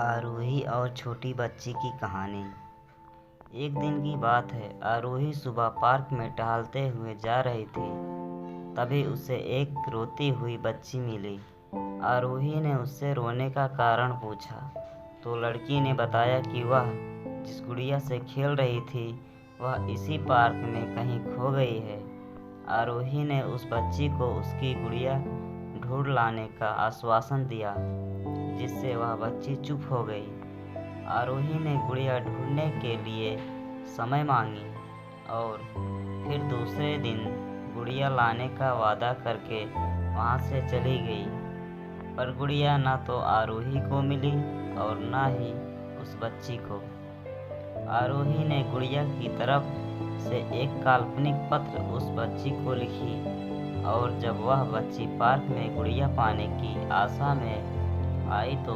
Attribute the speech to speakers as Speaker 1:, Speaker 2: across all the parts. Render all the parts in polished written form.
Speaker 1: आरोही और छोटी बच्ची की कहानी। एक दिन की बात है। आरोही सुबह पार्क में टहलते हुए जा रही थी। तभी उसे एक रोती हुई बच्ची मिली। आरोही ने उससे रोने का कारण पूछा तो लड़की ने बताया कि वह जिस गुड़िया से खेल रही थी वह इसी पार्क में कहीं खो गई है। आरोही ने उस बच्ची को उसकी गुड़िया ढूंढ लाने का आश्वासन दिया, जिससे वह बच्ची चुप हो गई। आरोही ने गुड़िया ढूंढने के लिए समय मांगी और फिर दूसरे दिन गुड़िया लाने का वादा करके वहाँ से चली गई। पर गुड़िया न तो आरोही को मिली और न ही उस बच्ची को। आरोही ने गुड़िया की तरफ से एक काल्पनिक पत्र उस बच्ची को लिखी और जब वह बच्ची पार्क में गुड़िया पाने की आशा में आई तो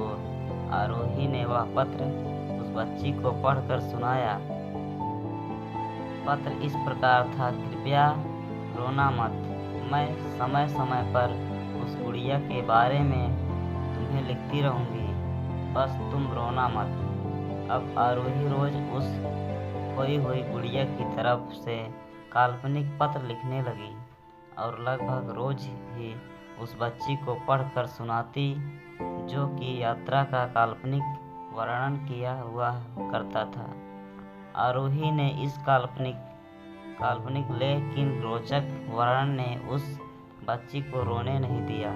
Speaker 1: आरोही ने वह पत्र उस बच्ची को पढ़कर सुनाया। पत्र इस प्रकार था, कृपया रोना मत, मैं समय समय पर उस गुड़िया के बारे में तुम्हें लिखती रहूँगी, बस तुम रोना मत। अब आरोही रोज उस खोई हुई गुड़िया की तरफ से काल्पनिक पत्र लिखने लगी और लगभग रोज ही उस बच्ची को पढ़कर सुनाती, जो कि यात्रा का काल्पनिक वर्णन किया हुआ करता था। आरोही ने इस काल्पनिक लेकिन रोचक वर्णन ने उस बच्ची को रोने नहीं दिया।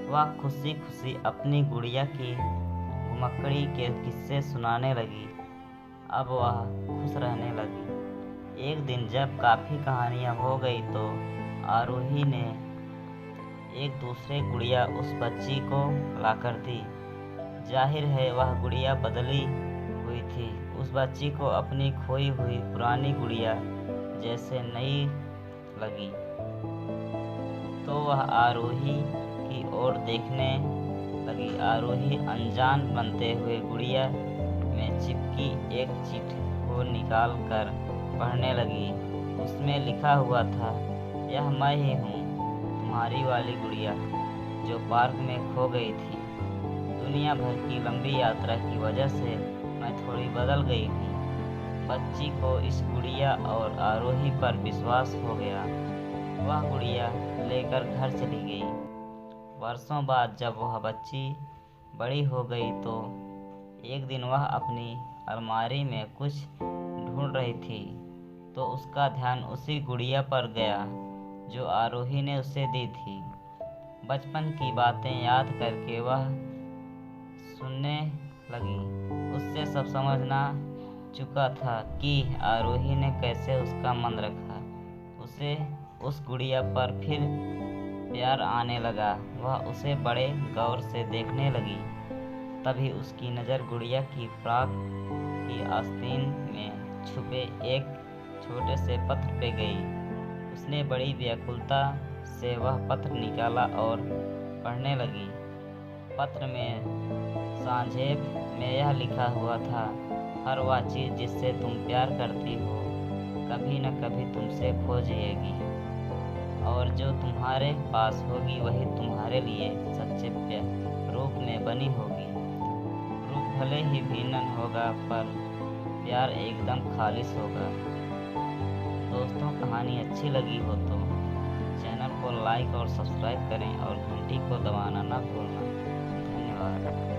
Speaker 1: वह खुशी खुशी अपनी गुड़िया की घुमक्कड़ी के किस्से सुनाने लगी। अब वह खुश रहने लगी। एक दिन जब काफ़ी कहानियाँ हो गई तो आरोही ने एक दूसरे गुड़िया उस बच्ची को लाकर दी। जाहिर है वह गुड़िया बदली हुई थी। उस बच्ची को अपनी खोई हुई पुरानी गुड़िया जैसे नई लगी, तो वह आरोही की ओर देखने लगी। आरोही अनजान बनते हुए गुड़िया में चिपकी एक चिट्ठी को निकाल कर पढ़ने लगी। उसमें लिखा हुआ था, यह मैं ही हूँ, तुम्हारी वाली गुड़िया जो पार्क में खो गई थी। दुनिया भर की लंबी यात्रा की वजह से मैं थोड़ी बदल गई हूँ। बच्ची को इस गुड़िया और आरोही पर विश्वास हो गया। वह गुड़िया लेकर घर चली गई। वर्षों बाद जब वह बच्ची बड़ी हो गई तो एक दिन वह अपनी अलमारी में कुछ ढूंढ रही थी तो उसका ध्यान उसी गुड़िया पर गया जो आरोही ने उसे दी थी। बचपन की बातें याद करके वह सुनने लगी। उससे सब समझना चुका था कि आरोही ने कैसे उसका मन रखा। उसे उस गुड़िया पर फिर प्यार आने लगा। वह उसे बड़े गौर से देखने लगी। तभी उसकी नज़र गुड़िया की फ्रॉक की आस्तीन में छुपे एक छोटे से पत्र पे गई। उसने बड़ी व्याकुलता से वह पत्र निकाला और पढ़ने लगी। पत्र में संक्षेप में यह लिखा हुआ था, हर वह चीज़ जिससे तुम प्यार करती हो कभी न कभी तुमसे खो जाएगी और जो तुम्हारे पास होगी वही तुम्हारे लिए सच्चे रूप में बनी होगी। रूप भले ही भिन्न होगा पर प्यार एकदम खालिस होगा। दोस्तों, कहानी अच्छी लगी हो तो चैनल को लाइक और सब्सक्राइब करें और घंटी को दबाना ना भूलना। धन्यवाद।